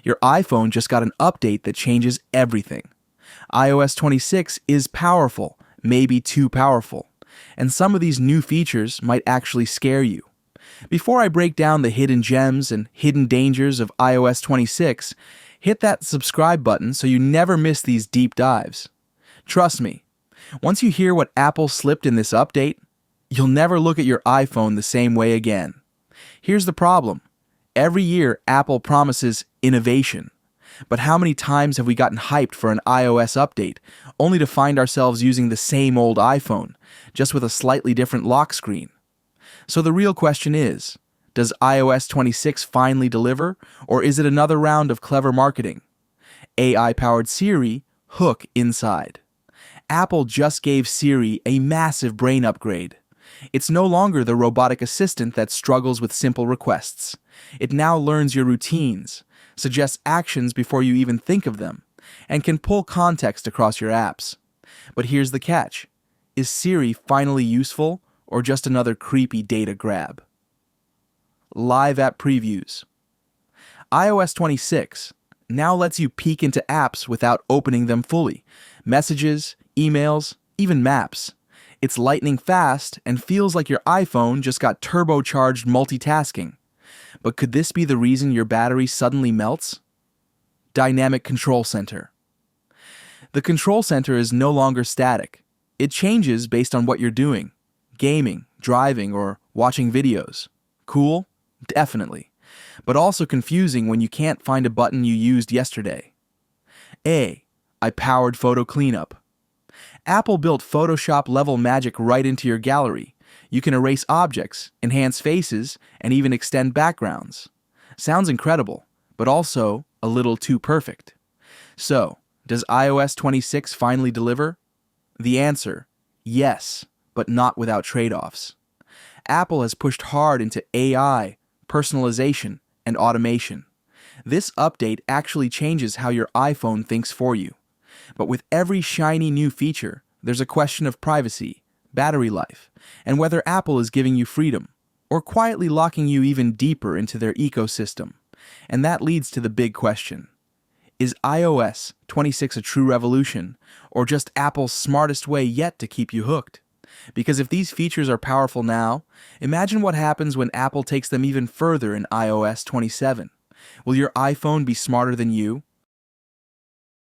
Your iPhone just got an update that changes everything. iOS 26 is powerful, maybe too powerful, and some of these new features might actually scare you. Before I break down the hidden gems and hidden dangers of iOS 26, hit that subscribe button so you never miss these deep dives. Trust me, once you hear what Apple slipped in this update, you'll never look at your iPhone the same way again. Here's the problem. Every year, Apple promises innovation. But how many times have we gotten hyped for an iOS update, only to find ourselves using the same old iPhone, just with a slightly different lock screen? So the real question is, does iOS 26 finally deliver, or is it another round of clever marketing? AI-powered Siri, hook inside. Apple just gave Siri a massive brain upgrade. It's no longer the robotic assistant that struggles with simple requests. It now learns your routines, suggests actions before you even think of them, and can pull context across your apps. But here's the catch. Is Siri finally useful, or just another creepy data grab? Live app previews. iOS 26 now lets you peek into apps without opening them fully. Messages, emails, even maps. It's lightning fast and feels like your iPhone just got turbocharged multitasking. But could this be the reason your battery suddenly melts? Dynamic Control Center. The Control Center is no longer static. It changes based on what you're doing. Gaming, driving, or watching videos. Cool? Definitely. But also confusing when you can't find a button you used yesterday. I powered photo cleanup. Apple built Photoshop-level magic right into your gallery. You can erase objects, enhance faces, and even extend backgrounds. Sounds incredible, but also a little too perfect. So, does iOS 26 finally deliver? The answer, yes, but not without trade-offs. Apple has pushed hard into AI, personalization, and automation. This update actually changes how your iPhone thinks for you. But with every shiny new feature, there's a question of privacy, battery life, and whether Apple is giving you freedom, or quietly locking you even deeper into their ecosystem. And that leads to the big question. Is iOS 26 a true revolution, or just Apple's smartest way yet to keep you hooked? Because if these features are powerful now, imagine what happens when Apple takes them even further in iOS 27. Will your iPhone be smarter than you,